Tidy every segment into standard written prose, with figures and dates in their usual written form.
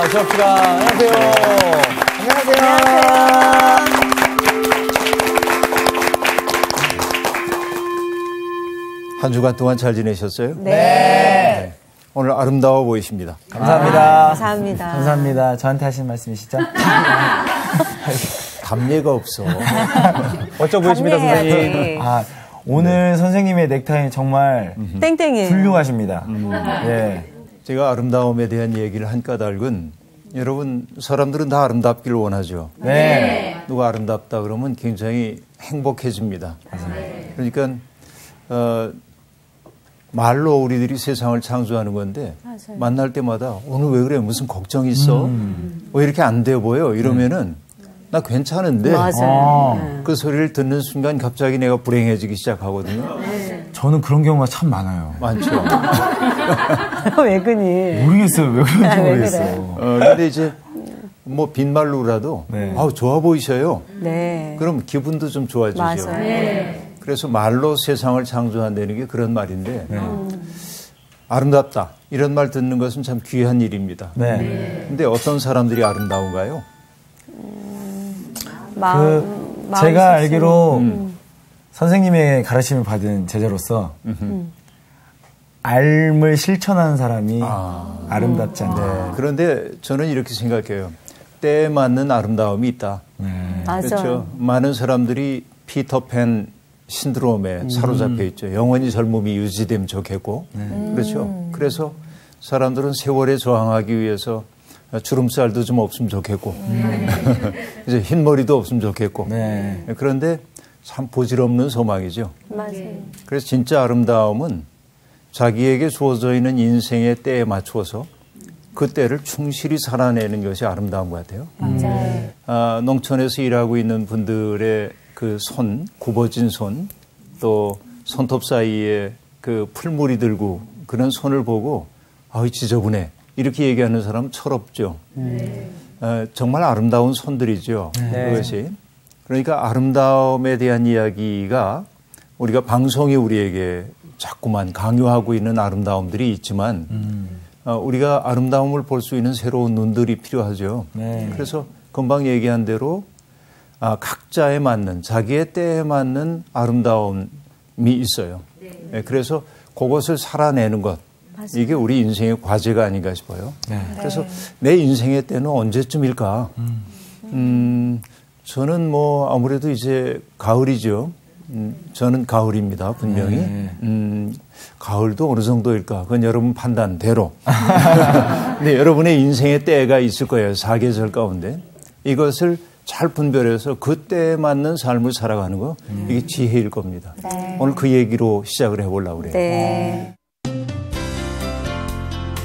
박수 합시다. 안녕하세요. 안녕하세요. 한 주간 동안 잘 지내셨어요? 네. 오늘 아름다워 보이십니다. 감사합니다. 감사합니다. 감사합니다. 저한테 하신 말씀이시죠? 감례가 없어. 어쩌 보이십니다, 선생님. 감례해야지. 오늘 선생님의 넥타이 정말 땡땡이에요. 훌륭하십니다. 예. 제가 아름다움에 대한 얘기를 한 까닭은 여러분 사람들은 다 아름답기를 원하죠. 네. 누가 아름답다 그러면 굉장히 행복해집니다. 그러니까 말로 우리들이 세상을 창조하는 건데 맞아요. 만날 때마다 오늘 왜 그래? 무슨 걱정이 있어? 왜 이렇게 안 돼 보여? 이러면은 나 괜찮은데 맞아요. 그 소리를 듣는 순간 갑자기 내가 불행해지기 시작하거든요. 저는 그런 경우가 참 많아요. 많죠. 왜 그니? 모르겠어요. 왜 그런지 왜 모르겠어요. 근데 이제 뭐 빈말로라도 네. 아우 좋아 보이셔요. 네. 그럼 기분도 좀 좋아지죠. 맞아요. 그래서 말로 세상을 창조한다는 게 그런 말인데 아름답다 이런 말 듣는 것은 참 귀한 일입니다. 네. 근데 어떤 사람들이 아름다운가요? 마음 제가 알기로 선생님의 가르침을 받은 제자로서 앓을 실천하는 사람이 아름답지 않다. 그런데 저는 이렇게 생각해요. 때에 맞는 아름다움이 있다. 맞아요. 그렇죠. 많은 사람들이 피터팬 신드롬에 사로잡혀 있죠. 영원히 젊음이 유지되면 좋겠고. 그렇죠. 그래서 사람들은 세월에 저항하기 위해서 주름살도 좀 없으면 좋겠고. 이제 흰머리도 없으면 좋겠고. 네. 그런데 참 보질없는 소망이죠. 맞아요. 그래서 진짜 아름다움은 자기에게 주어져 있는 인생의 때에 맞추어서 그 때를 충실히 살아내는 것이 아름다운 것 같아요. 맞아요. 농촌에서 일하고 있는 분들의 그 굽어진 손, 또 손톱 사이에 그 풀무리 들고 그런 손을 보고 아우 지저분해 이렇게 얘기하는 사람은 철없죠. 정말 아름다운 손들이죠. 그것이. 그러니까 아름다움에 대한 이야기가 우리가 방송이 우리에게 자꾸만 강요하고 있는 아름다움들이 있지만 우리가 아름다움을 볼 수 있는 새로운 눈들이 필요하죠. 네. 그래서 금방 얘기한 대로 각자에 맞는 자기의 때에 맞는 아름다움이 있어요. 네, 그래서 그것을 살아내는 것 이게 우리 인생의 과제가 아닌가 싶어요. 네. 그래서 내 인생의 때는 언제쯤일까? 저는 뭐 아무래도 이제 가을이죠. 저는 가을입니다, 분명히. 가을도 어느 정도일까? 그건 여러분 판단대로. 근데 여러분의 인생의 때가 있을 거예요, 사계절 가운데. 이것을 잘 분별해서 그 때에 맞는 삶을 살아가는 거, 이게 지혜일 겁니다. 네. 오늘 그 얘기로 시작을 해보려고 그래요. 네.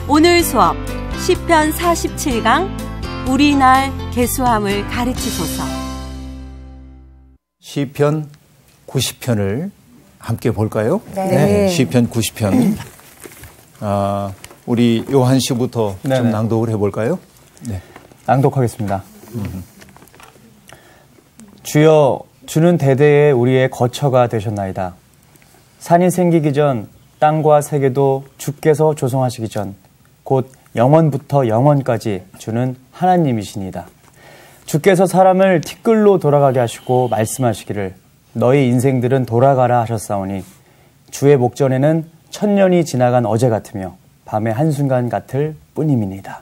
오늘 수업 시편 47강 우리 날 계수함을 가르치소서. 시편 90편을 함께 볼까요? 네. 시편 90편. 우리 요한 씨부터 좀 네네. 낭독을 해볼까요? 네. 낭독하겠습니다. 주여, 주는 대대에 우리의 거처가 되셨나이다. 산이 생기기 전 땅과 세계도 주께서 조성하시기 전 곧 영원부터 영원까지 주는 하나님이시니다. 주께서 사람을 티끌로 돌아가게 하시고 말씀하시기를 너희 인생들은 돌아가라 하셨사오니 주의 목전에는 천년이 지나간 어제 같으며 밤의 한순간 같을 뿐임이니이다.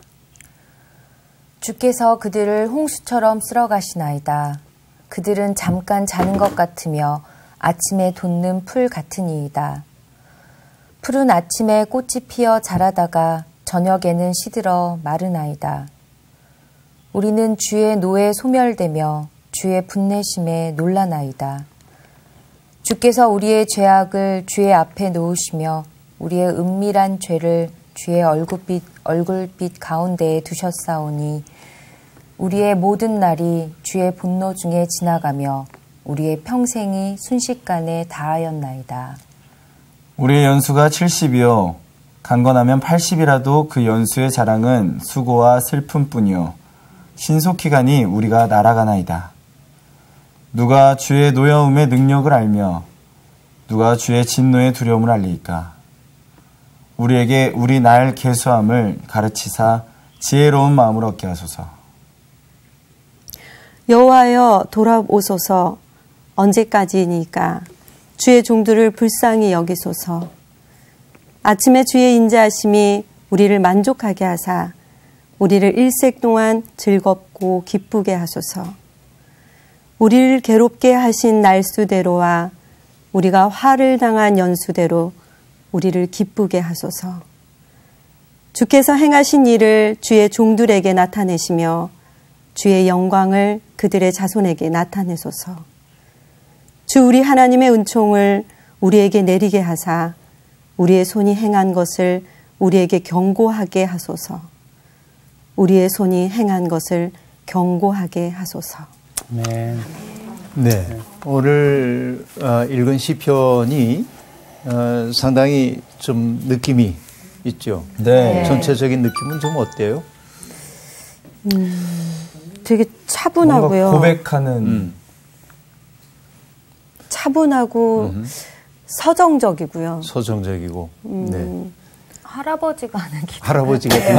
주께서 그들을 홍수처럼 쓸어가시나이다. 그들은 잠깐 자는 것 같으며 아침에 돋는 풀 같으니이다. 풀은 아침에 꽃이 피어 자라다가 저녁에는 시들어 마르나이다. 우리는 주의 노에 소멸되며 주의 분내심에 놀라나이다. 주께서 우리의 죄악을 주의 앞에 놓으시며 우리의 은밀한 죄를 주의 얼굴빛 가운데에 두셨사오니 우리의 모든 날이 주의 분노 중에 지나가며 우리의 평생이 순식간에 다하였나이다. 우리의 연수가 70이요 강건하면 80이라도 그 연수의 자랑은 수고와 슬픔뿐이요 신속히 가니 우리가 날아가나이다. 누가 주의 노여움의 능력을 알며 누가 주의 진노의 두려움을 알리이까. 우리에게 우리 날 계수함을 가르치사 지혜로운 마음을 얻게 하소서. 여호와여 돌아오소서. 언제까지니까 주의 종들을 불쌍히 여기소서. 아침에 주의 인자하심이 우리를 만족하게 하사 우리를 일색 동안 즐겁고 기쁘게 하소서. 우리를 괴롭게 하신 날수대로와 우리가 화를 당한 연수대로 우리를 기쁘게 하소서. 주께서 행하신 일을 주의 종들에게 나타내시며 주의 영광을 그들의 자손에게 나타내소서. 주 우리 하나님의 은총을 우리에게 내리게 하사 우리의 손이 행한 것을 우리에게 경고하게 하소서. 우리의 손이 행한 것을 경고하게 하소서. 네. 네. 오늘 읽은 시편이 상당히 좀 느낌이 있죠. 네. 전체적인 느낌은 좀 어때요? 되게 차분하고요. 뭔가 고백하는 차분하고 서정적이고요. 서정적이고. 네. 할아버지가 하는 기도. 할아버지 같은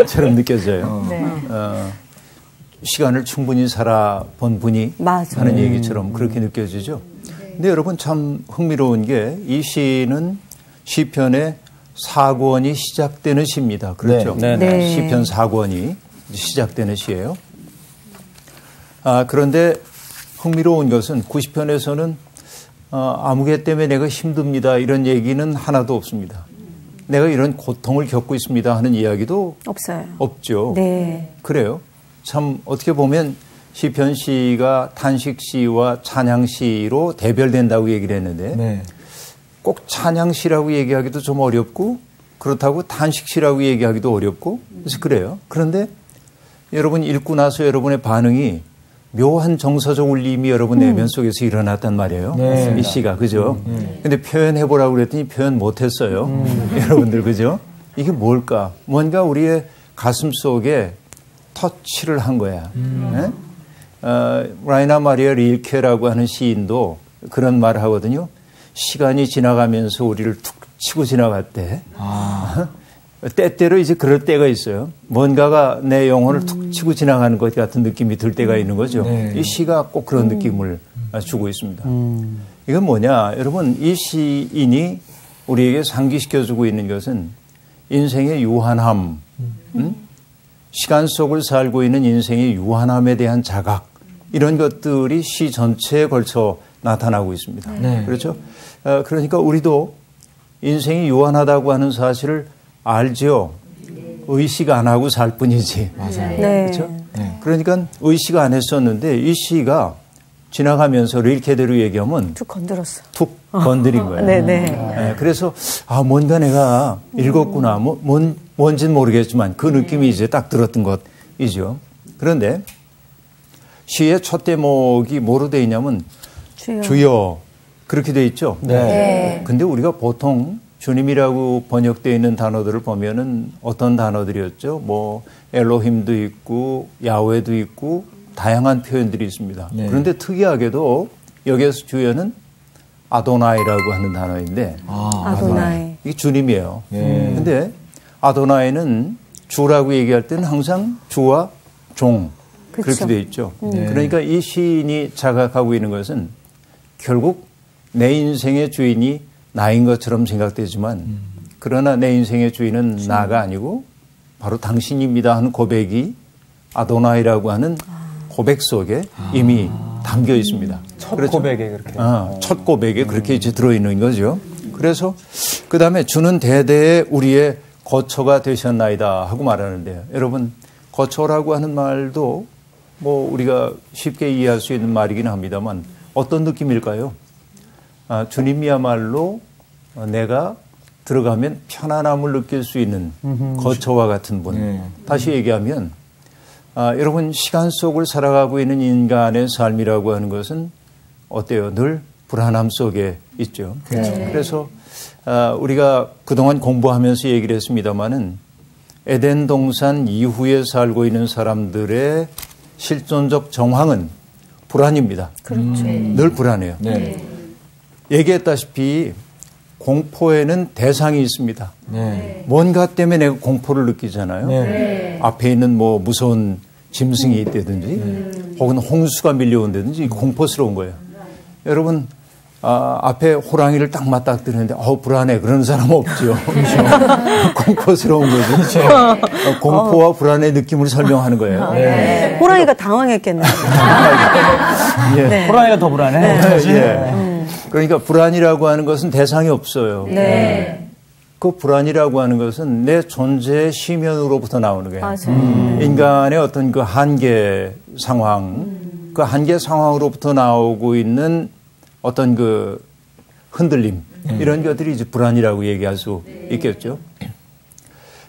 처럼 느껴져요. 네. 시간을 충분히 살아본 분이 맞아. 하는 얘기처럼 그렇게 느껴지죠. 근데 여러분 참 흥미로운 게 이 시는 시편의 4권이 시작되는 시입니다. 그렇죠? 네. 네. 시편 4권이 시작되는 시예요. 그런데 흥미로운 것은 90편에서는 아무개 때문에 내가 힘듭니다. 이런 얘기는 하나도 없습니다. 내가 이런 고통을 겪고 있습니다 하는 이야기도 없어요. 없죠. 네. 그래요. 참 어떻게 보면 시편시가 탄식시와 찬양시로 대별된다고 얘기를 했는데 네. 꼭 찬양시라고 얘기하기도 좀 어렵고 그렇다고 탄식시라고 얘기하기도 어렵고 그래서 그래요. 그런데 여러분 읽고 나서 여러분의 반응이 묘한 정서적 울림이 여러분 내면 속에서 일어났단 말이에요. 네. 이 시가 그죠? 근데 표현해보라고 그랬더니 표현 못했어요. 여러분들 그죠? 이게 뭘까? 뭔가 우리의 가슴 속에 터치를 한 거야. 네? 라이나 마리아 릴케라고 하는 시인도 그런 말을 하거든요. 시간이 지나가면서 우리를 툭 치고 지나갔대. 때때로 이제 그럴 때가 있어요. 뭔가가 내 영혼을 툭 치고 지나가는 것 같은 느낌이 들 때가 있는 거죠. 네. 이 시가 꼭 그런 느낌을 주고 있습니다. 이건 뭐냐? 여러분, 이 시인이 우리에게 상기시켜주고 있는 것은 인생의 유한함, 시간 속을 살고 있는 인생의 유한함에 대한 자각, 이런 것들이 시 전체에 걸쳐 나타나고 있습니다. 네. 그렇죠? 그러니까 우리도 인생이 유한하다고 하는 사실을 알죠. 의식 안 하고 살 뿐이지. 맞아요. 네. 그렇죠? 그러니까 의식 안 했었는데 이 시가 지나가면서 릴케대로 얘기하면 툭 건드렸어. 툭 건드린 거예요. 네네. 그래서 뭔가 내가 읽었구나. 뭔지는 모르겠지만 그 느낌이 이제 딱 들었던 것이죠. 그런데 시의 첫 대목이 뭐로 되어 있냐면 주여 그렇게 되어 있죠. 네. 근데 우리가 보통 주님이라고 번역되어 있는 단어들을 보면은 어떤 단어들이었죠? 뭐 엘로힘도 있고 야훼도 있고 다양한 표현들이 있습니다. 네. 그런데 특이하게도 여기에서 주여는 아도나이라고 하는 단어인데 아도나이. 이게 주님이에요. 네. 근데 아도나이는 주라고 얘기할 때는 항상 주와 종 그렇게 그쵸. 되어 있죠. 네. 그러니까 이 시인이 자각하고 있는 것은 결국 내 인생의 주인이 나인 것처럼 생각되지만 그러나 내 인생의 주인은 나가 아니고 바로 당신입니다 하는 고백이 아도나이라고 하는 고백 속에 이미 담겨 있습니다. 첫 그렇죠? 고백에 그렇게. 첫 고백에 그렇게 이제 들어있는 거죠. 그래서 그 다음에 주는 대대에 우리의 거처가 되셨나이다 하고 말하는데요. 여러분 거처라고 하는 말도 뭐 우리가 쉽게 이해할 수 있는 말이긴 합니다만 어떤 느낌일까요? 주님이야말로 내가 들어가면 편안함을 느낄 수 있는 거처와 같은 분. 네. 다시 얘기하면 여러분 시간 속을 살아가고 있는 인간의 삶이라고 하는 것은 어때요? 늘 불안함 속에 있죠. 그래서 우리가 그동안 공부하면서 얘기를 했습니다마는 에덴 동산 이후에 살고 있는 사람들의 실존적 정황은 불안입니다. 그렇죠. 늘 불안해요. 네. 얘기했다시피 공포에는 대상이 있습니다. 뭔가 때문에 내가 공포를 느끼잖아요. 앞에 있는 뭐 무서운 짐승이 있다든지 혹은 홍수가 밀려온다든지 공포스러운 거예요. 여러분 앞에 호랑이를 딱 맞닥뜨리는데 불안해 그러는 사람 없죠. 공포스러운 거죠. 공포와 불안의 느낌을 설명하는 거예요. 호랑이가 당황했겠네요. 예. 호랑이가 더 불안해. 그러니까 불안이라고 하는 것은 대상이 없어요. 그 불안이라고 하는 것은 내 존재의 심연으로부터 나오는 거예요. 인간의 어떤 그 한계 상황, 그 한계 상황으로부터 나오고 있는 어떤 그 흔들림, 이런 것들이 이제 불안이라고 얘기할 수 있겠죠.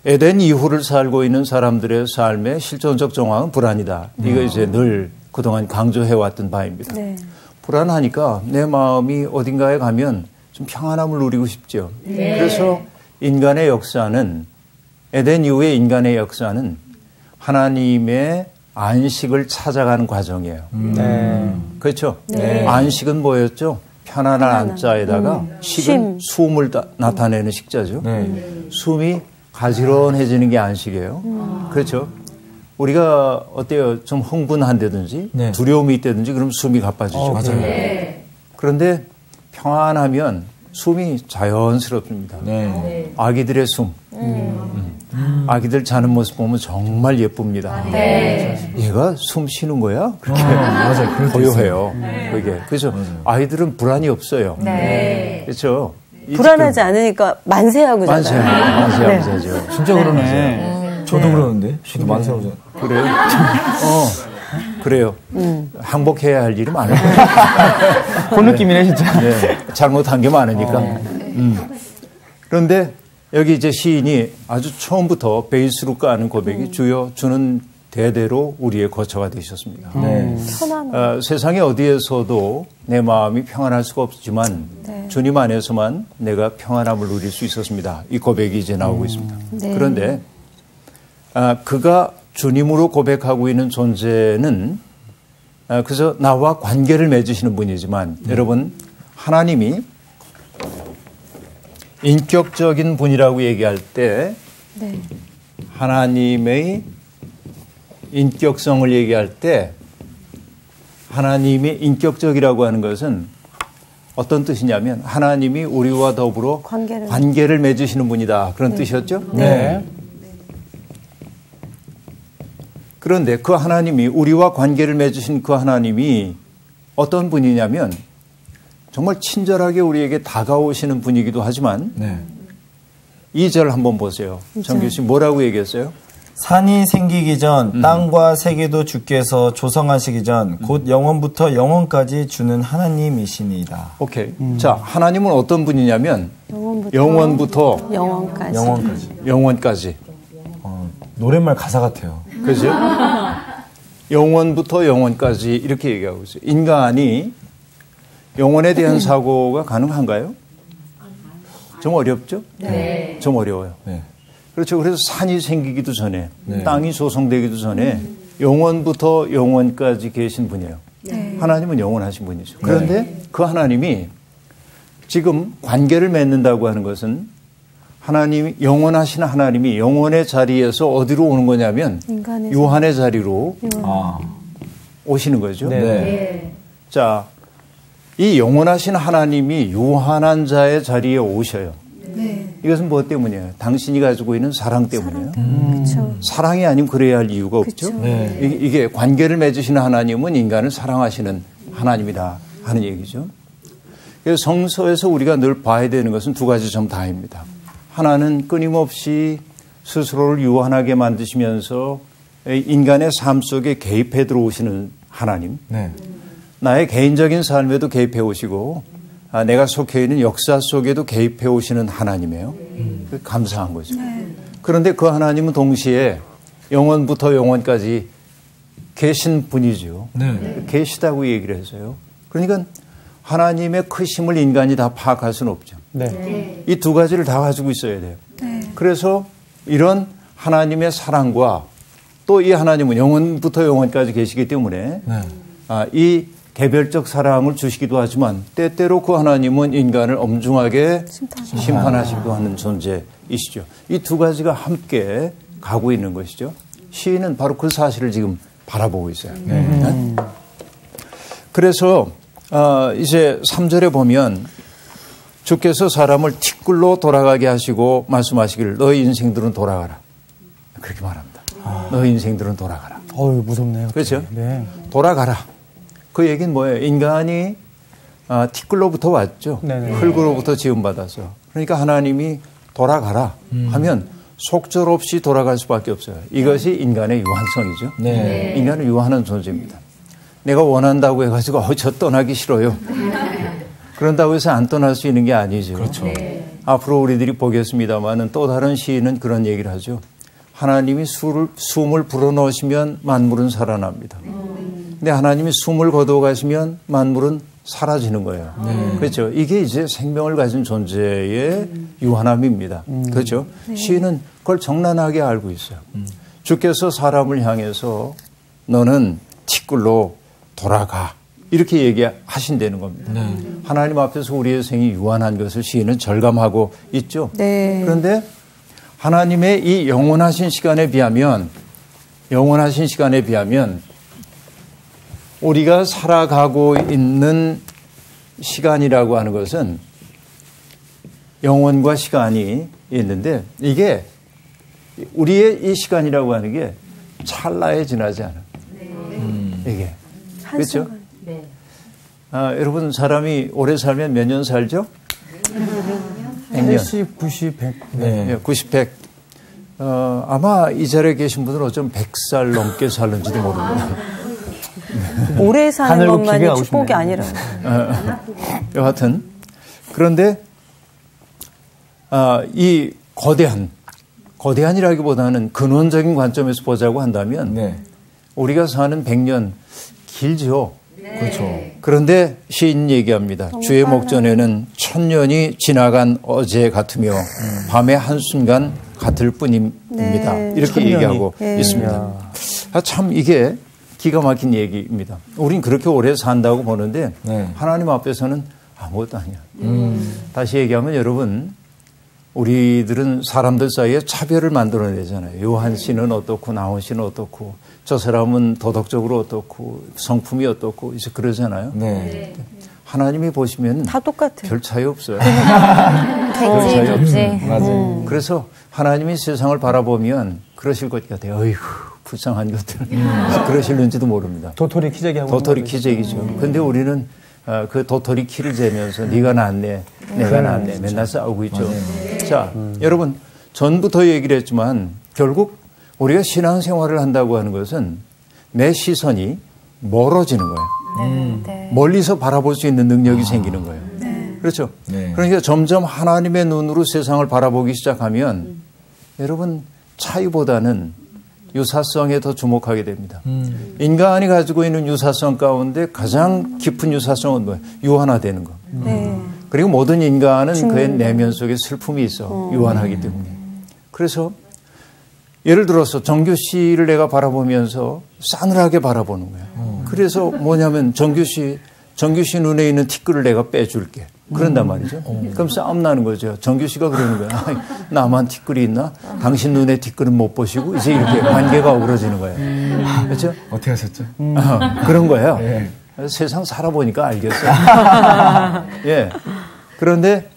에덴 이후를 살고 있는 사람들의 삶의 실존적 정황은 불안이다. 이거 이제 늘 그동안 강조해왔던 바입니다. 불안하니까 내 마음이 어딘가에 가면 좀 평안함을 누리고 싶죠. 그래서 인간의 역사는, 에덴 이후의 인간의 역사는 하나님의 안식을 찾아가는 과정이에요. 그렇죠? 안식은 뭐였죠? 편안한 안자에다가 식은 숨을 나타내는 식자죠. 숨이 가지런해지는 게 안식이에요. 그렇죠? 우리가 어때요? 좀 흥분한다든지 두려움이 있다든지 그럼 숨이 가빠지죠. 맞아요. 그런데 평안하면 숨이 자연스럽습니다. 아기들의 숨. 아기들 자는 모습 보면 정말 예쁩니다. 얘가 숨 쉬는 거야? 그렇게 맞아요. 고요해요. 그게. 그래서 아이들은 불안이 없어요. 그렇죠? 불안하지 않으니까 만세하고 자요. 만세하고 자죠. 진짜 그러네. 저도 그러는데. 저도 만세하고 자. 그래요? 그래요. 항복해야 할 일이 많아요. 그 느낌이네, 진짜. 잘못한 게 많으니까. 그런데 여기 이제 시인이 아주 처음부터 베이스로 까는 고백이 주여 주는 대대로 우리의 거처가 되셨습니다. 세상의 어디에서도 내 마음이 평안할 수가 없지만 주님 안에서만 내가 평안함을 누릴 수 있었습니다. 이 고백이 이제 나오고 있습니다. 그런데 그가 주님으로 고백하고 있는 존재는 그래서 나와 관계를 맺으시는 분이지만 여러분 하나님이 인격적인 분이라고 얘기할 때 하나님의 인격성을 얘기할 때 하나님이 인격적이라고 하는 것은 어떤 뜻이냐면 하나님이 우리와 더불어 관계를 맺으시는 분이다. 그런 뜻이었죠? 그런데 그 하나님이 우리와 관계를 맺으신 그 하나님이 어떤 분이냐면 정말 친절하게 우리에게 다가오시는 분이기도 하지만 2절 한번 보세요. 정규 씨 뭐라고 얘기했어요? 산이 생기기 전 땅과 세계도 주께서 조성하시기 전 곧 영원부터 영원까지 주는 하나님이시니이다. 오케이. 자, 하나님은 어떤 분이냐면 영원부터 영원까지. 노랫말 가사 같아요. 그죠? 영원부터 영원까지 이렇게 얘기하고 있어요. 인간이 영원에 대한 사고가 가능한가요? 좀 어렵죠? 좀 어려워요. 그렇죠. 그래서 산이 생기기도 전에 땅이 조성되기도 전에 영원부터 영원까지 계신 분이에요. 하나님은 영원하신 분이죠. 그런데 그 하나님이 지금 관계를 맺는다고 하는 것은 하나님이 영원하신 하나님이 영원의 자리에서 어디로 오는 거냐면 유한의 자리로 오시는 거죠. 자, 이 영원하신 하나님이 유한한 자의 자리에 오셔요. 이것은 무엇 때문이에요? 당신이 가지고 있는 사랑 때문이에요. 사랑이 아니면 그래야 할 이유가 없죠. 이게 관계를 맺으시는 하나님은 인간을 사랑하시는 하나님이다 하는 얘기죠. 그래서 성서에서 우리가 늘 봐야 되는 것은 두 가지 점 다입니다. 하나는 끊임없이 스스로를 유한하게 만드시면서 인간의 삶 속에 개입해 들어오시는 하나님. 나의 개인적인 삶에도 개입해 오시고 내가 속해 있는 역사 속에도 개입해 오시는 하나님이에요. 감사한 거죠. 그런데 그 하나님은 동시에 영원부터 영원까지 계신 분이죠. 계시다고 얘기를 해서요. 그러니까 하나님의 크심을 인간이 다 파악할 수는 없죠. 이 두 가지를 다 가지고 있어야 돼요. 그래서 이런 하나님의 사랑과 또 이 하나님은 영원부터 영원까지 계시기 때문에 이 개별적 사랑을 주시기도 하지만 때때로 그 하나님은 인간을 엄중하게 심판하시기도 하는 존재이시죠. 이 두 가지가 함께 가고 있는 것이죠. 시인은 바로 그 사실을 지금 바라보고 있어요. 그래서 이제 3절에 보면 주께서 사람을 티끌로 돌아가게 하시고 말씀하시기를 너희 인생들은 돌아가라. 그렇게 말합니다. 너희 인생들은 돌아가라. 어우, 무섭네요. 그렇죠? 네. 돌아가라. 그 얘기는 뭐예요? 인간이 티끌로부터 왔죠. 네네. 흙으로부터 지음받아서. 그러니까 하나님이 돌아가라 하면 속절없이 돌아갈 수밖에 없어요. 이것이 인간의 유한성이죠. 네. 인간은 유한한 존재입니다. 내가 원한다고 해가지고 저 떠나기 싫어요. 그런다고 해서 안 떠날 수 있는 게 아니죠. 그렇죠. 앞으로 우리들이 보겠습니다만은 또 다른 시인은 그런 얘기를 하죠. 하나님이 숨을 불어넣으시면 만물은 살아납니다. 근데 하나님이 숨을 거두어가시면 만물은 사라지는 거예요. 그렇죠. 이게 이제 생명을 가진 존재의 유한함입니다. 그렇죠. 시인은 그걸 적나라하게 알고 있어요. 주께서 사람을 향해서 너는 티끌로 돌아가. 이렇게 얘기하신다는 겁니다. 하나님 앞에서 우리의 생이 유한한 것을 시인은 절감하고 있죠. 네. 그런데 하나님의 이 영원하신 시간에 비하면 우리가 살아가고 있는 시간이라고 하는 것은 영원과 시간이 있는데 이게 우리의 이 시간이라고 하는 게 찰나에 지나지 않아요. 이게. 그렇죠? 네. 여러분 사람이 오래 살면 몇 년 살죠? 100년. 80, 90, 100. 네. 90, 100. 아마 이 자리에 계신 분들은 어쩜 100살 넘게 살는지도 모릅니다. 오래 사는 하늘 것만이 높이게 축복이 하고 아니라. 여하튼 그런데 이 거대한이라기보다는 근원적인 관점에서 보자고 한다면 네. 우리가 사는 100년 길죠. 그렇죠. 그런데 시인 얘기합니다. 주의 목전에는 1000년이 지나간 어제 같으며 밤의 한순간 같을 뿐입니다. 네. 이렇게 1000년이. 얘기하고 있습니다. 참 이게 기가 막힌 얘기입니다. 우린 그렇게 오래 산다고 보는데 네. 하나님 앞에서는 아무것도 아니야. 다시 얘기하면 여러분 우리들은 사람들 사이에 차별을 만들어내잖아요. 요한 씨는 어떻고 나온 씨는 어떻고 저 사람은 도덕적으로 어떻고 성품이 어떻고 이제 그러잖아요. 네. 하나님이 보시면 다 똑같아요. 별 차이 없어요. 객지, 독지. 맞아요. 그래서 하나님이 세상을 바라보면 그러실 것 같아요. 어이구 불쌍한 것들. 그러실는지도 모릅니다. 도토리 키재기 하고. 도토리 키재기죠. 근데 우리는 그 도토리 키를 재면서 네가 낫네, 내가 낫네 맨날 싸우고 있죠. 자, 여러분 전부터 얘기를 했지만 결국 우리가 신앙생활을 한다고 하는 것은 내 시선이 멀어지는 거예요. 네. 멀리서 바라볼 수 있는 능력이 생기는 거예요. 그렇죠. 네. 그러니까 점점 하나님의 눈으로 세상을 바라보기 시작하면 여러분 차이보다는 유사성에 더 주목하게 됩니다. 인간이 가지고 있는 유사성 가운데 가장 깊은 유사성은 뭐예요? 유한화되는 거. 네. 그리고 모든 인간은 그의 내면 속에 슬픔이 있어. 유한하기 때문에. 그래서 예를 들어서 정규 씨를 내가 바라보면서 싸늘하게 바라보는 거예요. 그래서 뭐냐면 정규 씨 눈에 있는 티끌을 내가 빼줄게. 그런단 말이죠. 그럼 싸움 나는 거죠. 정규 씨가 그러는 거예요. 나만 티끌이 있나? 당신 눈에 티끌은 못 보시고 이제 이렇게 관계가 어그러지는 거예요. 그렇죠? 어떻게 하셨죠? 그런 거예요. 네. 세상 살아보니까 알겠어요. 예. 그런데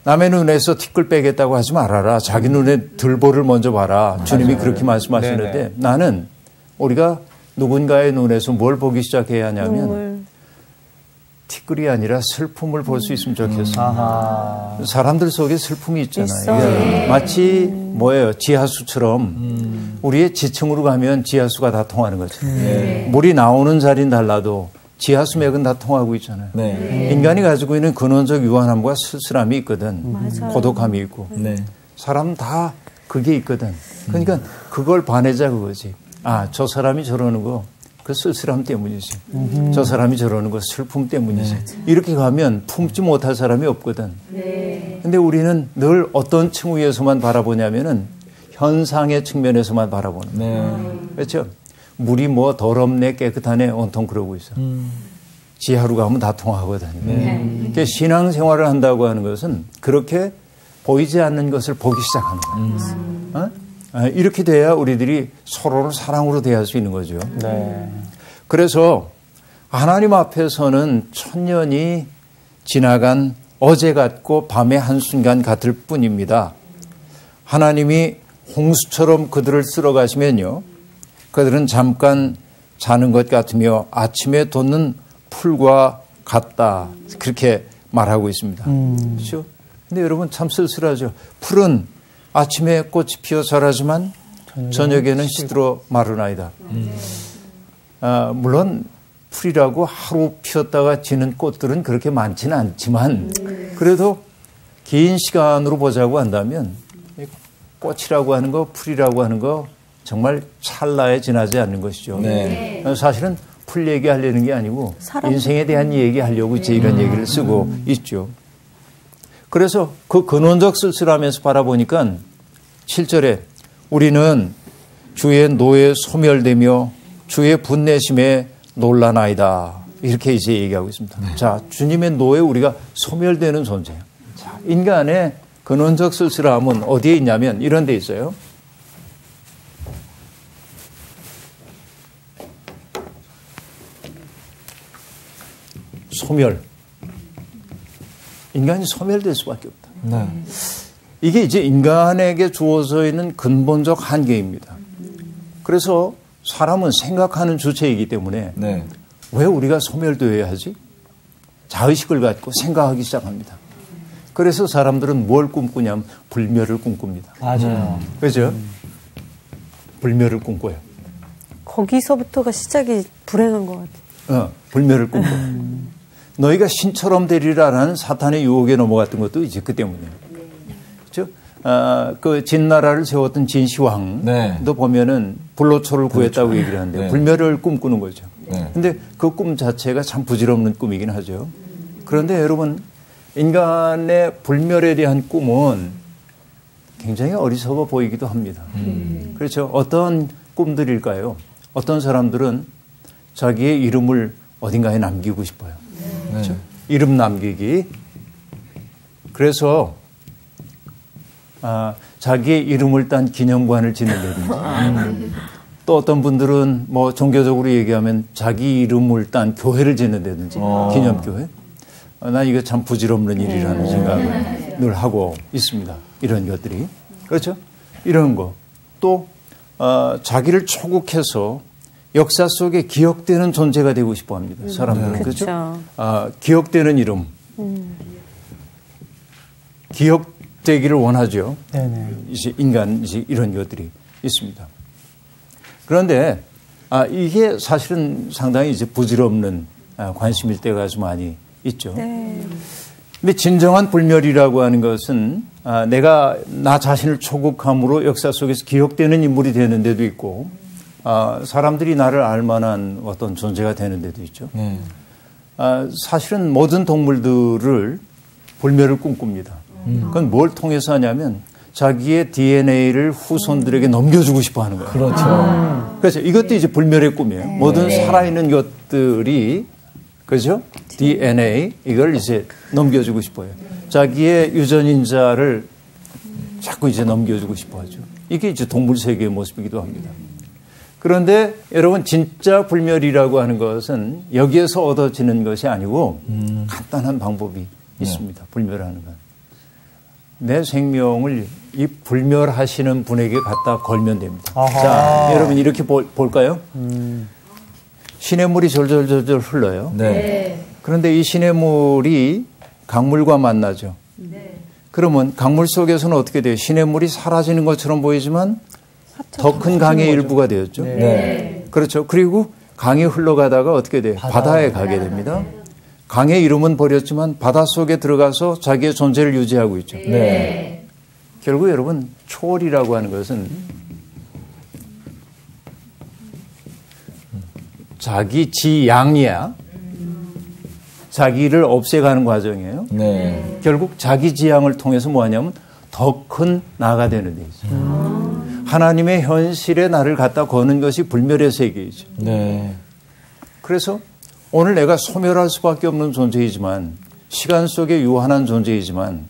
남의 눈에서 티끌 빼겠다고 하지 말아라. 자기 눈에 들보를 먼저 봐라. 주님이 그렇게 말씀하시는데 네네. 나는 우리가 누군가의 눈에서 뭘 보기 시작해야 하냐면 티끌이 아니라 슬픔을 볼 수 있으면 좋겠어요. 아하. 사람들 속에 슬픔이 있잖아요. 있어요. 마치 뭐예요? 지하수처럼 우리의 지층으로 가면 지하수가 다 통하는 거죠. 물이 나오는 자리는 달라도 지하수 맥은 다 통하고 있잖아요. 네. 인간이 가지고 있는 근원적 유한함과 쓸쓸함이 있거든. 고독함이 있고. 네. 사람 다 그게 있거든. 그러니까 그걸 봐내자 그거지. 아, 저 사람이 저러는 거 그 쓸쓸함 때문이지. 저 사람이 저러는 거 슬픔 때문이지. 이렇게 가면 품지 못할 사람이 없거든. 근데 우리는 늘 어떤 층위에서만 바라보냐면은 현상의 측면에서만 바라보는 거예요. 네. 그렇죠? 물이 뭐 더럽네 깨끗하네 온통 그러고 있어. 지하로 가면 다 통하거든요. 그러니까 신앙생활을 한다고 하는 것은 그렇게 보이지 않는 것을 보기 시작하는 거예요. 이렇게 돼야 우리들이 서로를 사랑으로 대할 수 있는 거죠. 네. 그래서 하나님 앞에서는 천년이 지나간 어제 같고 밤의 한순간 같을 뿐입니다. 하나님이 홍수처럼 그들을 쓸어가시면요, 그들은 잠깐 자는 것 같으며 아침에 돋는 풀과 같다, 그렇게 말하고 있습니다. 그렇죠? 근데 여러분 참 쓸쓸하죠. 풀은 아침에 꽃이 피어 자라지만 저녁에는 시들어 마르나이다. 물론 풀이라고 하루 피었다가 지는 꽃들은 그렇게 많지는 않지만 그래도 긴 시간으로 보자고 한다면 꽃이라고 하는 거, 풀이라고 하는 거 정말 찰나에 지나지 않는 것이죠. 네. 사실은 풀 얘기하려는 게 아니고 인생에 대한 얘기하려고 이제 이런 얘기를 쓰고 있죠. 그래서 그 근원적 쓸쓸하면서 바라보니까 7절에 우리는 주의 노에 소멸되며 주의 분내심에 놀라나이다. 이렇게 이제 얘기하고 있습니다. 네. 자, 주님의 노에 우리가 소멸되는 존재예요. 자, 인간의 근원적 쓸쓸함은 어디에 있냐면 이런 데 있어요. 소멸. 인간이 소멸될 수밖에 없다. 네. 이게 이제 인간에게 주어져 있는 근본적 한계입니다. 그래서 사람은 생각하는 주체이기 때문에 네. 왜 우리가 소멸되어야 하지? 자의식을 갖고 생각하기 시작합니다. 그래서 사람들은 뭘 꿈꾸냐면 불멸을 꿈꿉니다. 맞아요. 그죠? 불멸을 꿈꿔요. 거기서부터가 시작이 불행한 것 같아요. 불멸을 꿈꿔. 너희가 신처럼 되리라라는 사탄의 유혹에 넘어갔던 것도 이제 그 때문이에요. 그렇죠? 그 진나라를 세웠던 진시황도 네. 보면은 불로초를 구했다고 그렇죠. 얘기를 하는데 네. 불멸을 꿈꾸는 거죠. 그런데 네. 그 꿈 자체가 참 부질없는 꿈이긴 하죠. 그런데 여러분 인간의 불멸에 대한 꿈은 굉장히 어리석어 보이기도 합니다. 그렇죠. 어떤 꿈들일까요? 어떤 사람들은 자기의 이름을 어딘가에 남기고 싶어요. 그렇죠? 이름 남기기. 그래서 자기의 이름을 딴 기념관을 짓는다든지 또 어떤 분들은 뭐 종교적으로 얘기하면 자기 이름을 딴 교회를 짓는다든지 기념교회. 난 이거 참 부질없는 일이라는 생각을 늘 하고 있습니다. 이런 것들이. 그렇죠? 이런 거. 또 자기를 초국해서 역사 속에 기억되는 존재가 되고 싶어 합니다. 사람들은. 그렇죠? 기억되는 이름. 기억되기를 원하죠. 네네. 이제 인간, 이제 이런 것들이 있습니다. 그런데, 이게 사실은 상당히 이제 부질없는 관심일 때가 좀 많이 있죠. 네. 근데 진정한 불멸이라고 하는 것은 내가 나 자신을 초국함으로 역사 속에서 기억되는 인물이 되는 데도 있고, 사람들이 나를 알 만한 어떤 존재가 되는 데도 있죠. 사실은 모든 동물들을 불멸을 꿈꿉니다. 그건 뭘 통해서 하냐면 자기의 DNA를 후손들에게 넘겨주고 싶어 하는 거예요. 그렇죠. 그렇죠. 이것도 이제 불멸의 꿈이에요. 모든 살아있는 것들이, 그죠? DNA, 이걸 이제 넘겨주고 싶어요. 자기의 유전인자를 자꾸 이제 넘겨주고 싶어 하죠. 이게 이제 동물 세계의 모습이기도 합니다. 그런데 여러분 진짜 불멸이라고 하는 것은 여기에서 얻어지는 것이 아니고 간단한 방법이 있습니다. 불멸하는 건. 내 생명을 이 불멸하시는 분에게 갖다 걸면 됩니다. 아하. 자, 여러분 이렇게 볼까요? 시냇물이 졸졸졸졸 흘러요. 네. 그런데 이 시냇물이 강물과 만나죠. 네. 그러면 강물 속에서는 어떻게 돼요? 시냇물이 사라지는 것처럼 보이지만 더 큰 강의 일부가 되었죠. 네. 네. 그렇죠. 그리고 강이 흘러가다가 어떻게 돼요? 바다에 가게 됩니다. 강의 이름은 버렸지만 바다 속에 들어가서 자기의 존재를 유지하고 있죠. 네. 결국 여러분 초월이라고 하는 것은 자기 지양이야. 자기를 없애가는 과정이에요. 네. 결국 자기 지향을 통해서 뭐 하냐면 더 큰 나가 되는 데 있어요. 하나님의 현실에 나를 갖다 거는 것이 불멸의 세계이죠. 네. 그래서 오늘 내가 소멸할 수밖에 없는 존재이지만 시간 속에 유한한 존재이지만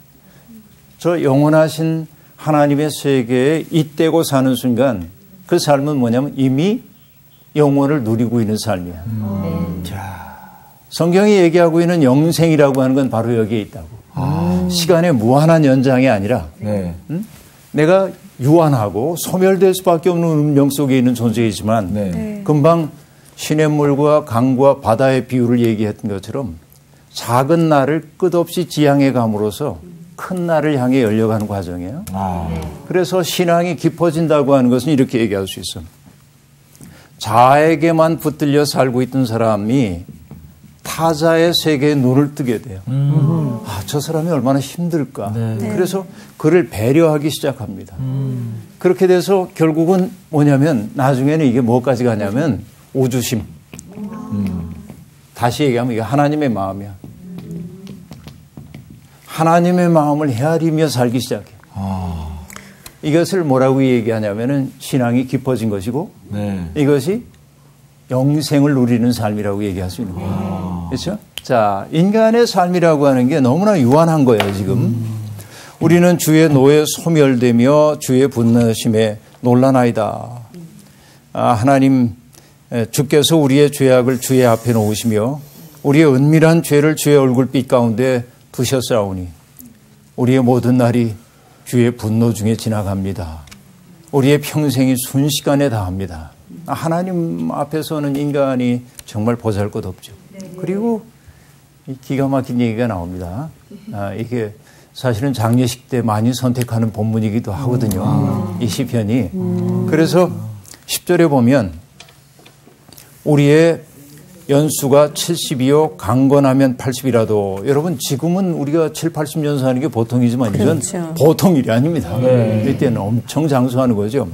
저 영원하신 하나님의 세계에 잇대고 사는 순간 그 삶은 뭐냐면 이미 영원을 누리고 있는 삶이야. 성경이 얘기하고 있는 영생이라고 하는 건 바로 여기에 있다고. 시간의 무한한 연장이 아니라 내가 유한하고 소멸될 수밖에 없는 운명 속에 있는 존재이지만 금방 시냇물과 강과 바다의 비유를 얘기했던 것처럼 작은 날을 끝없이 지향해 감으로써 큰 날을 향해 열려가는 과정이에요. 그래서 신앙이 깊어진다고 하는 것은 이렇게 얘기할 수 있어. 자에게만 붙들려 살고 있던 사람이 타자의 세계에 눈을 뜨게 돼요. 저 사람이 얼마나 힘들까. 그래서 그를 배려하기 시작합니다. 그렇게 돼서 결국은 뭐냐면 나중에는 이게 뭐까지 가냐면 우주심. 다시 얘기하면 이게 하나님의 마음이야. 하나님의 마음을 헤아리며 살기 시작해. 이것을 뭐라고 얘기하냐면은 신앙이 깊어진 것이고 이것이 영생을 누리는 삶이라고 얘기할 수 있는 거예요. 그렇죠? 자, 인간의 삶이라고 하는 게 너무나 유한한 거예요, 지금. 우리는 주의 노에 소멸되며 주의 분노심에 놀라나이다. 하나님, 주께서 우리의 죄악을 주의 앞에 놓으시며 우리의 은밀한 죄를 주의 얼굴빛 가운데 두셨사오니 우리의 모든 날이 주의 분노 중에 지나갑니다. 우리의 평생이 순식간에 다합니다. 하나님 앞에서는 인간이 정말 보잘것없죠. 그리고 기가 막힌 얘기가 나옵니다. 이게 사실은 장례식 때 많이 선택하는 본문이기도 하거든요. 이 시편이. 그래서 10절에 보면 우리의 연수가 70이요 강건하면 80이라도 여러분 지금은 우리가 7, 80년 사는 게 보통이지만 이건 보통 일이 아닙니다. 이때는 엄청 장수하는 거죠.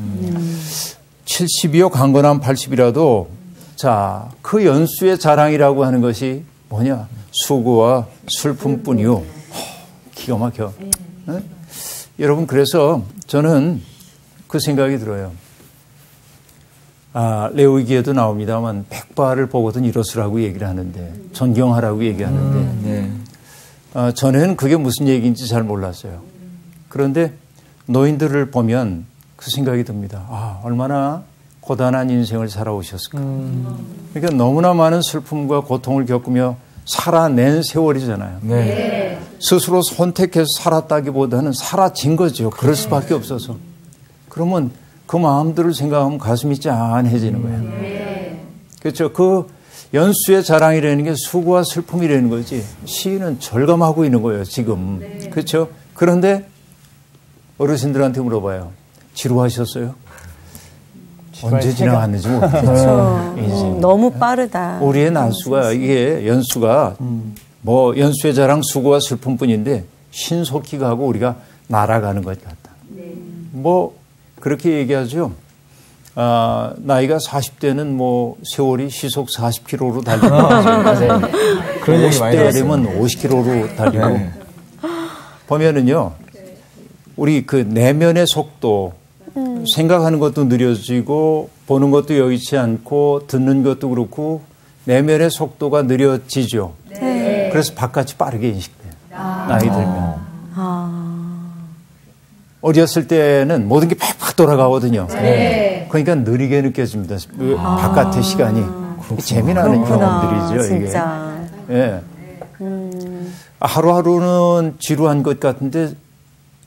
70이요 강건하면 80이라도 자, 그 연수의 자랑이라고 하는 것이 뭐냐? 수고와 슬픔뿐이요. 기가 막혀. 여러분 그래서 저는 그 생각이 들어요. 레위기에도 나옵니다만 백발을 보거든 일어서라고 얘기를 하는데 존경하라고 얘기하는데 전에는 그게 무슨 얘기인지 잘 몰랐어요. 그런데 노인들을 보면 그 생각이 듭니다. 얼마나 고단한 인생을 살아오셨을까. 그러니까 너무나 많은 슬픔과 고통을 겪으며 살아낸 세월이잖아요. 스스로 선택해서 살았다기보다는 사라진 거죠. 그럴 수밖에 없어서. 그러면 그 마음들을 생각하면 가슴이 짠해지는 거예요. 그렇죠. 그 연수의 자랑이라는 게 수고와 슬픔이라는 거지. 시인은 절감하고 있는 거예요, 지금. 그렇죠. 그런데 어르신들한테 물어봐요. 지루하셨어요? 언제 지나갔는지 모르겠어요. 그렇죠. 너무 빠르다. 우리의 나수가 이게 연수가 뭐 연수의 자랑 수고와 슬픔뿐인데 신속히 가고 우리가 날아가는 것 같다. 뭐 그렇게 얘기하죠. 나이가 40대는 뭐 세월이 시속 40km로 달리고 그런 얘기 많이 50대 되면 50km로 달리고 보면은요. 우리 그 내면의 속도 생각하는 것도 느려지고 보는 것도 여의치 않고 듣는 것도 그렇고 내면의 속도가 느려지죠. 그래서 바깥이 빠르게 인식돼요. 나이 들면. 어렸을 때는 모든 게 팍팍 돌아가거든요. 그러니까 느리게 느껴집니다. 바깥의 시간이. 재미나는 경험들이죠. 진짜. 이게. 하루하루는 지루한 것 같은데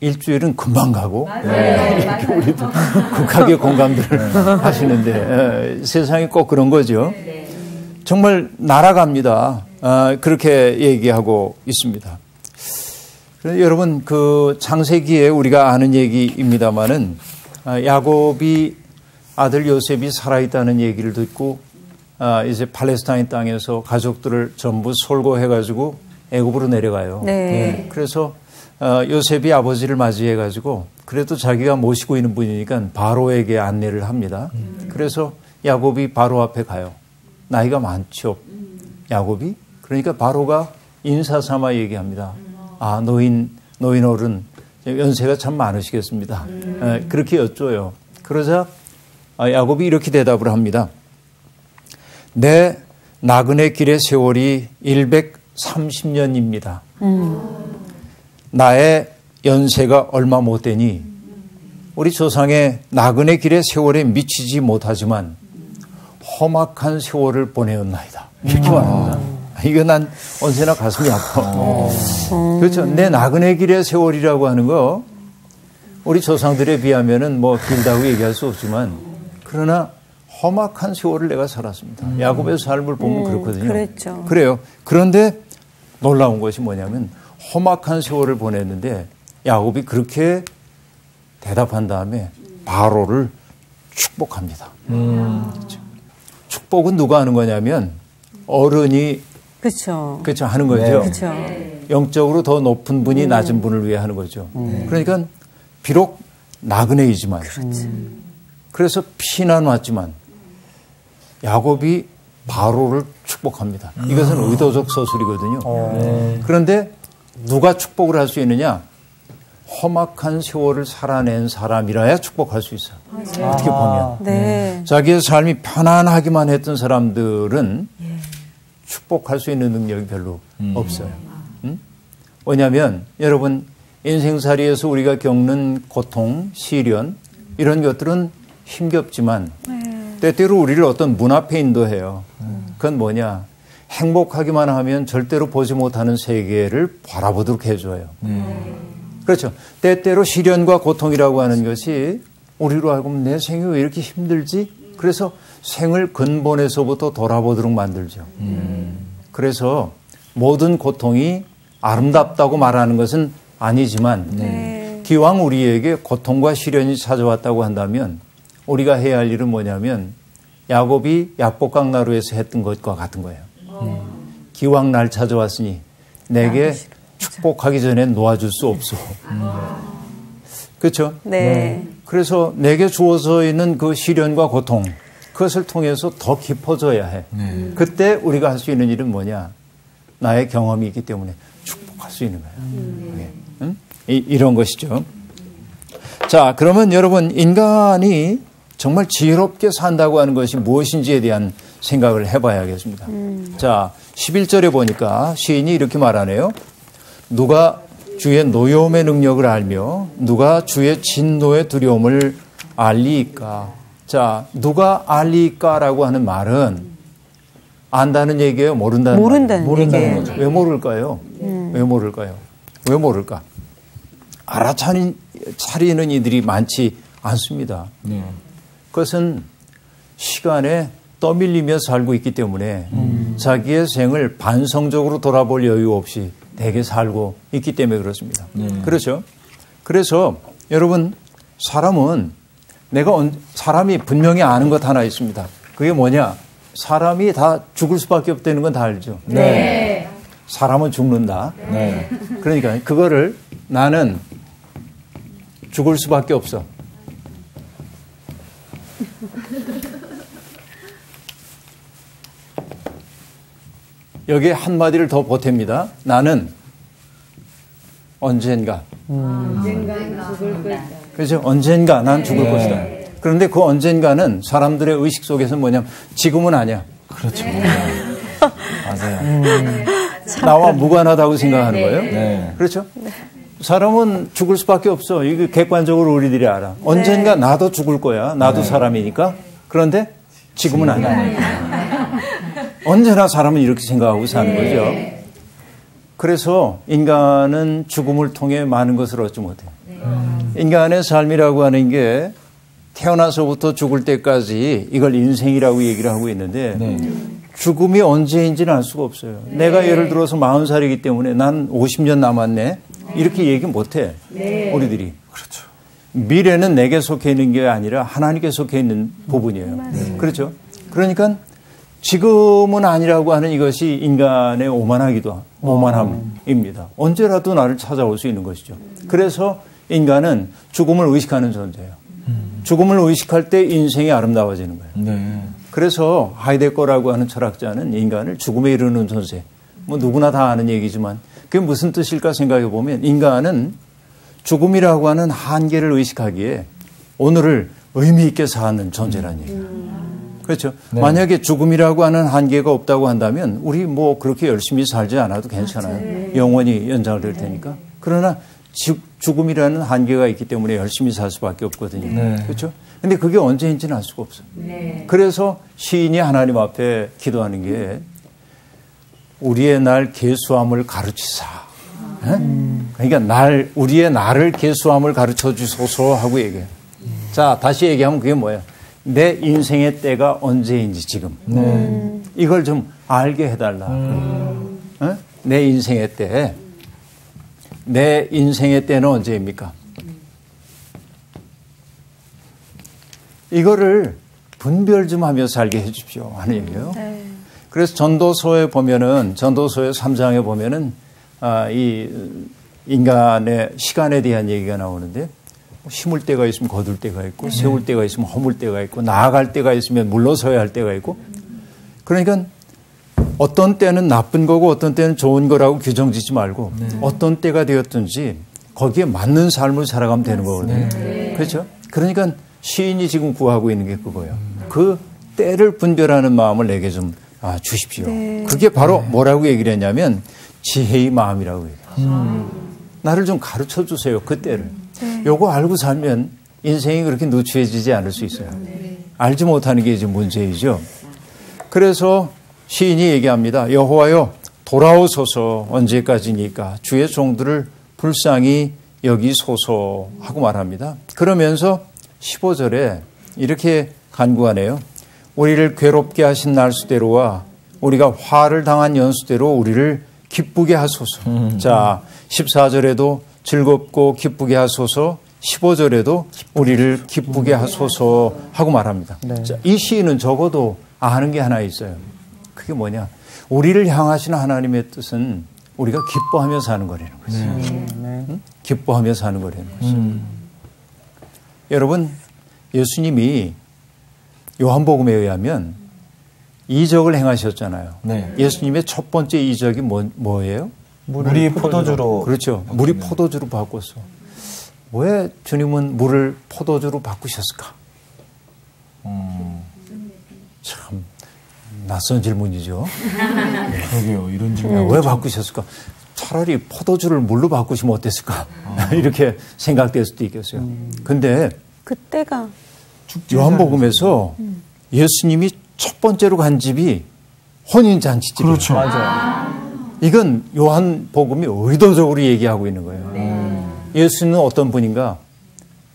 일주일은 금방 가고 이렇게 우리도 극하게 공감들을 하시는데 세상이 꼭 그런 거죠. 정말 날아갑니다. 그렇게 얘기하고 있습니다. 여러분 그 창세기에 우리가 아는 얘기입니다마는 야곱이 아들 요셉이 살아있다는 얘기를 듣고 이제 팔레스타인 땅에서 가족들을 전부 솔고해가지고 애굽으로 내려가요. 그래서 요셉이 아버지를 맞이해가지고 그래도 자기가 모시고 있는 분이니까 바로에게 안내를 합니다. 그래서 야곱이 바로 앞에 가요. 나이가 많죠. 야곱이? 그러니까 바로가 인사삼아 얘기합니다. 노인 어른 연세가 참 많으시겠습니다. 그렇게 여쭤요. 그러자 야곱이 이렇게 대답을 합니다. 내 나그네 길의 세월이 130년입니다. 나의 연세가 얼마 못 되니 우리 조상의 나그네 길의 세월에 미치지 못하지만 험악한 세월을 보내었나이다. 이렇게 말합니다. 이거 난 언제나 가슴이 아파. 그렇죠. 내 나그네 길의 세월이라고 하는 거 우리 조상들에 비하면은 뭐 길다고 얘기할 수 없지만 그러나 험악한 세월을 내가 살았습니다. 야곱의 삶을 보면 그렇거든요. 그랬죠. 그래요. 그런데 놀라운 것이 뭐냐면 험악한 세월을 보냈는데 야곱이 그렇게 대답한 다음에 바로를 축복합니다. 그렇죠. 축복은 누가 하는 거냐면 어른이 그렇죠. 그렇죠 하는 거죠. 네. 그렇죠. 영적으로 더 높은 분이 낮은 분을 위해 하는 거죠. 그러니까 비록 나그네이지만 그래서 피난 왔지만 야곱이 바로를 축복합니다. 이것은 의도적 서술이거든요. 그런데 누가 축복을 할 수 있느냐? 험악한 세월을 살아낸 사람이라야 축복할 수 있어요. 어떻게 보면. 네. 자기의 삶이 편안하기만 했던 사람들은 축복할 수 있는 능력이 별로 없어요. 왜냐하면 여러분 인생살이에서 우리가 겪는 고통, 시련 이런 것들은 힘겹지만 때때로 우리를 어떤 문 앞에 인도해요. 그건 뭐냐? 행복하기만 하면 절대로 보지 못하는 세계를 바라보도록 해줘요. 그렇죠. 때때로 시련과 고통이라고 하는 것이 우리로 알고 보면 내 생이 왜 이렇게 힘들지? 그래서 생을 근본에서부터 돌아보도록 만들죠. 그래서 모든 고통이 아름답다고 말하는 것은 아니지만 기왕 우리에게 고통과 시련이 찾아왔다고 한다면 우리가 해야 할 일은 뭐냐면 야곱이 약복강나루에서 했던 것과 같은 거예요. 기왕 날 찾아왔으니 내게 축복하기 전에 놓아줄 수 없어. 그렇죠? 네. 그래서 내게 주어져 있는 그 시련과 고통 그것을 통해서 더 깊어져야 해. 그때 우리가 할 수 있는 일은 뭐냐? 나의 경험이 있기 때문에 축복할 수 있는 거예요. 응? 이런 것이죠. 자, 그러면 여러분 인간이 정말 지혜롭게 산다고 하는 것이 무엇인지에 대한 생각을 해봐야겠습니다. 자, 11절에 보니까 시인이 이렇게 말하네요. 누가 주의 노여움의 능력을 알며 누가 주의 진노의 두려움을 알리이까. 자, 누가 알리이까라고 하는 말은 안다는 얘기예요? 모른다는 얘기예요. 거죠. 왜 모를까요? 왜 모를까요? 왜 모를까? 알아차리는 이들이 많지 않습니다. 그것은 시간에 떠밀리며 살고 있기 때문에 자기의 생을 반성적으로 돌아볼 여유 없이 대개 살고 있기 때문에 그렇습니다. 그렇죠? 그래서 여러분 사람이 분명히 아는 것 하나 있습니다. 그게 뭐냐? 사람이 다 죽을 수밖에 없다는 건 다 알죠. 네. 사람은 죽는다. 네. 그러니까 그거를 나는 죽을 수밖에 없어. 여기에 한마디를 더 보탭니다. 나는 언젠가. 그렇죠? 언젠가 난 죽을 것이다. 그런데 그 언젠가는 사람들의 의식 속에서는 뭐냐면 지금은 아니야. 그렇죠. 맞아요. 나와 무관하다고 생각하는 거예요. 네. 그렇죠? 사람은 죽을 수밖에 없어. 이게 객관적으로 우리들이 알아. 언젠가 나도 죽을 거야. 나도 사람이니까. 그런데 지금은 아니야. 언제나 사람은 이렇게 생각하고 사는 거죠. 그래서 인간은 죽음을 통해 많은 것을 얻지 못해요. 인간의 삶이라고 하는 게 태어나서부터 죽을 때까지 이걸 인생이라고 얘기를 하고 있는데 죽음이 언제인지는 알 수가 없어요. 내가 예를 들어서 40살이기 때문에 난 50년 남았네. 이렇게 얘기 못해. 우리들이. 그렇죠. 미래는 내게 속해 있는 게 아니라 하나님께 속해 있는 부분이에요. 그렇죠. 그러니까 지금은 아니라고 하는 이것이 인간의 오만함입니다. 언제라도 나를 찾아올 수 있는 것이죠. 그래서 인간은 죽음을 의식하는 존재예요. 죽음을 의식할 때 인생이 아름다워지는 거예요. 그래서 하이데거라고 하는 철학자는 인간을 죽음에 이르는 존재, 뭐 누구나 다 아는 얘기지만 그게 무슨 뜻일까 생각해 보면 인간은 죽음이라고 하는 한계를 의식하기에 오늘을 의미 있게 사는 존재라는 얘기예요. 그렇죠. 네. 만약에 죽음이라고 하는 한계가 없다고 한다면 우리 뭐 그렇게 열심히 살지 않아도 괜찮아요. 영원히 연장을 될 테니까. 그러나 죽음이라는 한계가 있기 때문에 열심히 살 수밖에 없거든요. 네. 그렇죠. 근데 그게 언제인지는 알 수가 없어요. 네. 그래서 시인이 하나님 앞에 기도하는 게 우리의 날 계수함을 가르치사. 그러니까 우리의 날을 계수함을 가르쳐 주소서 하고 얘기해요. 자, 다시 얘기하면 그게 뭐예요? 내 인생의 때가 언제인지 지금. 이걸 좀 알게 해달라. 내 인생의 때. 내 인생의 때는 언제입니까? 이거를 분별 좀 하며 살게 해 주십시오 하는 얘기예요. 네. 그래서 전도서의 3장에 보면은 이 인간의 시간에 대한 얘기가 나오는데 심을 때가 있으면 거둘 때가 있고 세울 때가 있으면 허물 때가 있고 나아갈 때가 있으면 물러서야 할 때가 있고 그러니까 어떤 때는 나쁜 거고 어떤 때는 좋은 거라고 규정 짓지 말고 어떤 때가 되었든지 거기에 맞는 삶을 살아가면 되는 거거든요. 그렇죠? 그러니까 시인이 지금 구하고 있는 게 그거예요. 그 때를 분별하는 마음을 내게 좀 주십시오. 그게 바로 뭐라고 얘기를 했냐면 지혜의 마음이라고 얘기해요. 나를 좀 가르쳐 주세요. 그 때를. 요거 알고 살면 인생이 그렇게 누추해지지 않을 수 있어요. 알지 못하는 게 이제 문제이죠. 그래서 시인이 얘기합니다. 여호와여 돌아오소서 언제까지니까 주의 종들을 불쌍히 여기소서 하고 말합니다. 그러면서 15절에 이렇게 간구하네요. 우리를 괴롭게 하신 날수대로와 우리가 화를 당한 연수대로 우리를 기쁘게 하소서. 자, 14절에도 즐겁고 기쁘게 하소서, 15절에도 우리를 기쁘게 하소서 하고 말합니다. 네. 자, 이 시인은 적어도 아는 게 하나 있어요. 그게 뭐냐? 우리를 향하시는 하나님의 뜻은 우리가 기뻐하며 사는 거라는 거죠. 응? 기뻐하며 사는 거라는 거죠. 여러분, 예수님이 요한복음에 의하면 이적을 행하셨잖아요. 네. 예수님의 첫 번째 이적이 뭐예요? 물이 포도주로. 그렇죠. 바뀌면. 물이 포도주로 바꿨어. 왜 주님은 물을 포도주로 바꾸셨을까? 참 낯선 질문이죠. 그러게요. 이런 질문. 왜 바꾸셨을까? 차라리 포도주를 물로 바꾸시면 어땠을까? 이렇게 생각될 수도 있겠어요. 근데 그때가 요한복음에서 예수님이 첫 번째로 간 집이 혼인잔치집이에요. 그렇죠. 맞아요. 이건 요한복음이 의도적으로 얘기하고 있는 거예요. 예수는 어떤 분인가?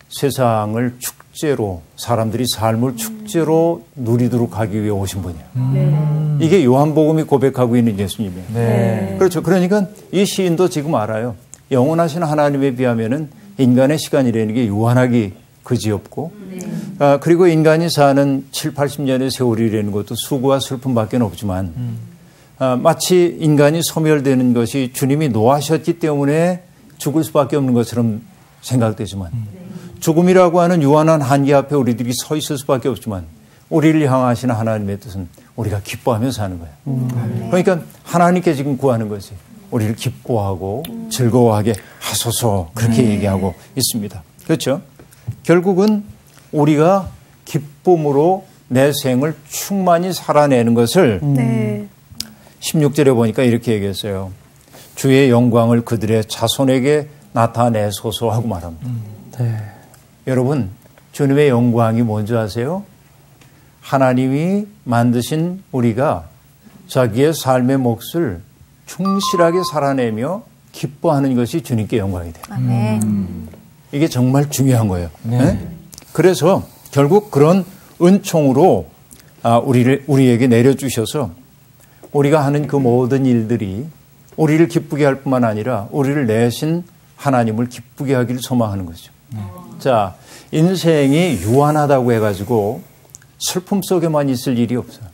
세상을 축제로, 사람들이 삶을 축제로 누리도록 하기 위해 오신 분이에요. 이게 요한복음이 고백하고 있는 예수님이에요. 네. 그렇죠. 그러니까 이 시인도 지금 알아요. 영원하신 하나님에 비하면은 인간의 시간이라는 게 유한하기 그지없고, 그리고 인간이 사는 7, 80년의 세월이라는 것도 수고와 슬픔밖에 없지만, 마치 인간이 소멸되는 것이 주님이 노하셨기 때문에 죽을 수밖에 없는 것처럼 생각되지만 죽음이라고 하는 유한한 한계 앞에 우리들이 서 있을 수밖에 없지만 우리를 향하시는 하나님의 뜻은 우리가 기뻐하며 사는 거예요. 그러니까 하나님께 지금 구하는 것이 우리를 기뻐하고 즐거워하게 하소서 그렇게 얘기하고 있습니다. 그렇죠? 결국은 우리가 기쁨으로 내 생을 충만히 살아내는 것을 16절에 보니까 이렇게 얘기했어요. 주의 영광을 그들의 자손에게 나타내소서 하고 말합니다. 네. 여러분, 주님의 영광이 뭔지 아세요? 하나님이 만드신 우리가 자기의 삶의 몫을 충실하게 살아내며 기뻐하는 것이 주님께 영광이 돼요. 이게 정말 중요한 거예요. 네? 그래서 결국 그런 은총으로 우리에게 내려주셔서 우리가 하는 그 모든 일들이 우리를 기쁘게 할 뿐만 아니라 우리를 내신 하나님을 기쁘게 하기를 소망하는 거죠. 자, 인생이 유한하다고 해가지고 슬픔 속에만 있을 일이 없어요.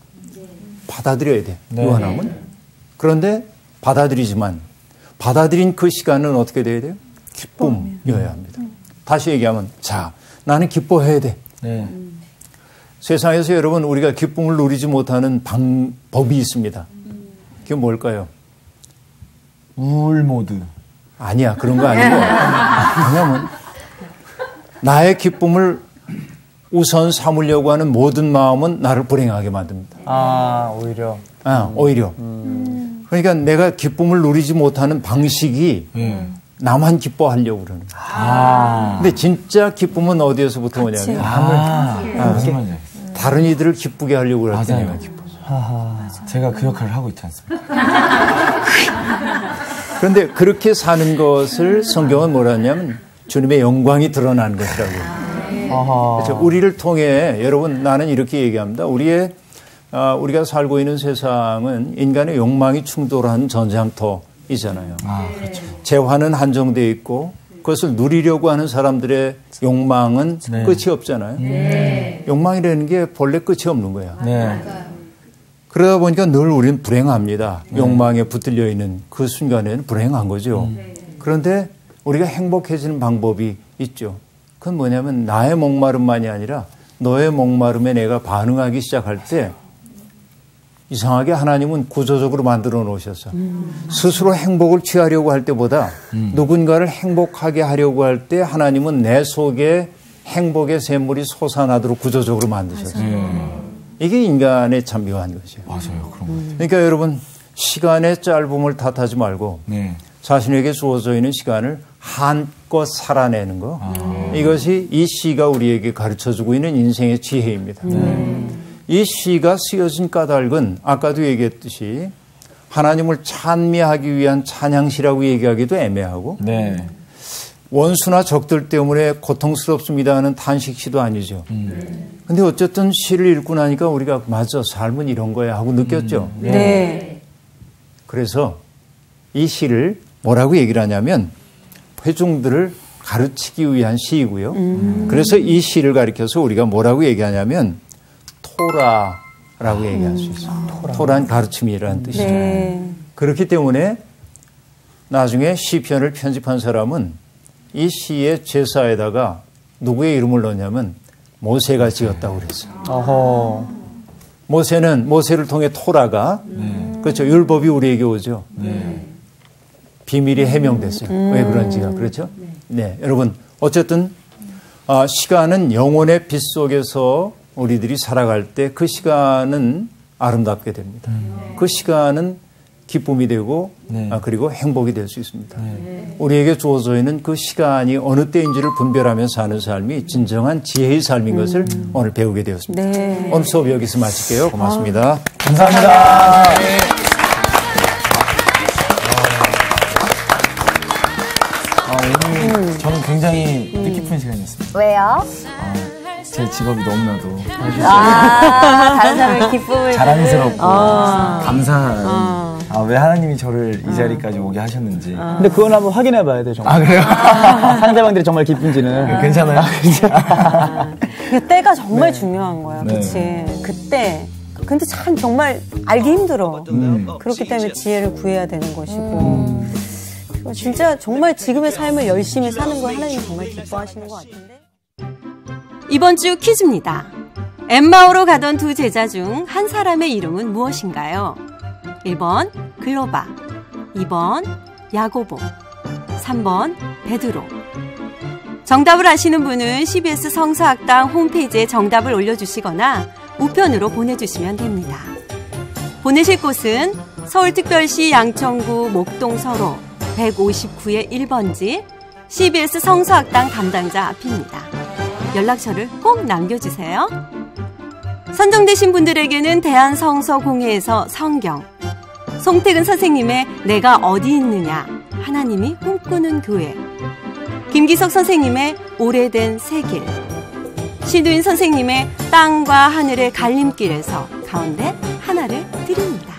받아들여야 돼, 유한함은. 그런데 받아들이지만 받아들인 그 시간은 어떻게 돼야 돼요? 기쁨이어야 합니다. 다시 얘기하면 자, 나는 기뻐해야 돼. 세상에서 여러분 우리가 기쁨을 누리지 못하는 방법이 있습니다. 그게 뭘까요? 우울 모드. 아니야, 그런 거 아니고. 왜냐면 나의 기쁨을 우선 삼으려고 하는 모든 마음은 나를 불행하게 만듭니다. 오히려. 오히려. 그러니까 내가 기쁨을 누리지 못하는 방식이 나만 기뻐하려고 그러는 거예요. 근데 진짜 기쁨은 어디에서부터 오냐면 무슨 말인지 다른 이들을 기쁘게 하려고 그럴 때 내가 기뻐. 제가 그 역할을 하고 있지 않습니까? 그런데 그렇게 사는 것을 성경은 뭐라 하냐면 주님의 영광이 드러나는 것이라고 해요. 그래서 우리를 통해 여러분 나는 이렇게 얘기합니다. 우리가 살고 있는 세상은 인간의 욕망이 충돌하는 전장터이잖아요. 그렇죠. 재화는 한정되어 있고 그것을 누리려고 하는 사람들의 욕망은 끝이 없잖아요. 욕망이라는 게 본래 끝이 없는 거야. 그러다 보니까 늘 우리는 불행합니다. 욕망에 붙들려 있는 그 순간에는 불행한 거죠. 그런데 우리가 행복해지는 방법이 있죠. 그건 뭐냐면 나의 목마름만이 아니라 너의 목마름에 내가 반응하기 시작할 때 이상하게 하나님은 구조적으로 만들어 놓으셨어. 스스로 행복을 취하려고 할 때보다 누군가를 행복하게 하려고 할 때 하나님은 내 속에 행복의 샘물이 솟아나도록 구조적으로 만드셨어요. 이게 인간의 참 묘한 것이에요. 맞아요. 그런 것 같아요. 그러니까 여러분 시간의 짧음을 탓하지 말고 자신에게 주어져 있는 시간을 한껏 살아내는 거. 이것이 이 시가 우리에게 가르쳐주고 있는 인생의 지혜입니다. 이 시가 쓰여진 까닭은 아까도 얘기했듯이 하나님을 찬미하기 위한 찬양시라고 얘기하기도 애매하고 원수나 적들 때문에 고통스럽습니다 하는 탄식시도 아니죠. 근데 어쨌든 시를 읽고 나니까 우리가 맞아 삶은 이런 거야 하고 느꼈죠. 그래서 이 시를 뭐라고 얘기를 하냐면 회중들을 가르치기 위한 시이고요. 그래서 이 시를 가리켜서 우리가 뭐라고 얘기하냐면 토라라고 얘기할 수 있어요. 토라는 가르침이라는 뜻이죠. 그렇기 때문에 나중에 시편을 편집한 사람은 이 시의 제사에다가 누구의 이름을 넣냐면 모세가 지었다고 그랬어요. 모세를 통해 토라가 그렇죠. 율법이 우리에게 오죠. 비밀이 해명됐어요. 왜 그런지가 그렇죠. 여러분 어쨌든 시간은 영혼의 빛 속에서 우리들이 살아갈 때 그 시간은 아름답게 됩니다. 그 시간은 기쁨이 되고 그리고 행복이 될 수 있습니다. 우리에게 주어져 있는 그 시간이 어느 때인지를 분별하며 사는 삶이 진정한 지혜의 삶인 것을 오늘 배우게 되었습니다. 오늘 수업 여기서 마칠게요. 고맙습니다. 감사합니다. 오늘 저는 굉장히 뜻깊은 시간이었습니다. 왜요? 제 직업이 너무나도 다른 사람의 기쁨을 자랑스럽고 감사한 왜 하나님이 저를 이 자리까지 오게 하셨는지. 근데 그건 한번 확인해 봐야 돼, 정말. 그래요? 상대방들이 정말 기쁜지는. 괜찮아요? 때가 정말 중요한 거야, 그치? 그때. 근데 참 정말 알기 힘들어. 그렇기 때문에 지혜를 구해야 되는 것이고. 그리고 진짜 정말 지금의 삶을 열심히 사는 걸 하나님이 정말 기뻐하시는 것 같은데. 이번 주 퀴즈입니다. 엠마오로 가던 두 제자 중 한 사람의 이름은 무엇인가요? 1번 글로바, 2번 야고보, 3번 베드로. 정답을 아시는 분은 CBS 성서학당 홈페이지에 정답을 올려주시거나 우편으로 보내주시면 됩니다. 보내실 곳은 서울특별시 양천구 목동서로 159의 1번지 CBS 성서학당 담당자 앞입니다. 연락처를 꼭 남겨주세요. 선정되신 분들에게는 대한성서공회에서 성경, 송태근 선생님의 내가 어디 있느냐, 하나님이 꿈꾸는 교회, 김기석 선생님의 오래된 새길, 신두인 선생님의 땅과 하늘의 갈림길에서 가운데 하나를 드립니다.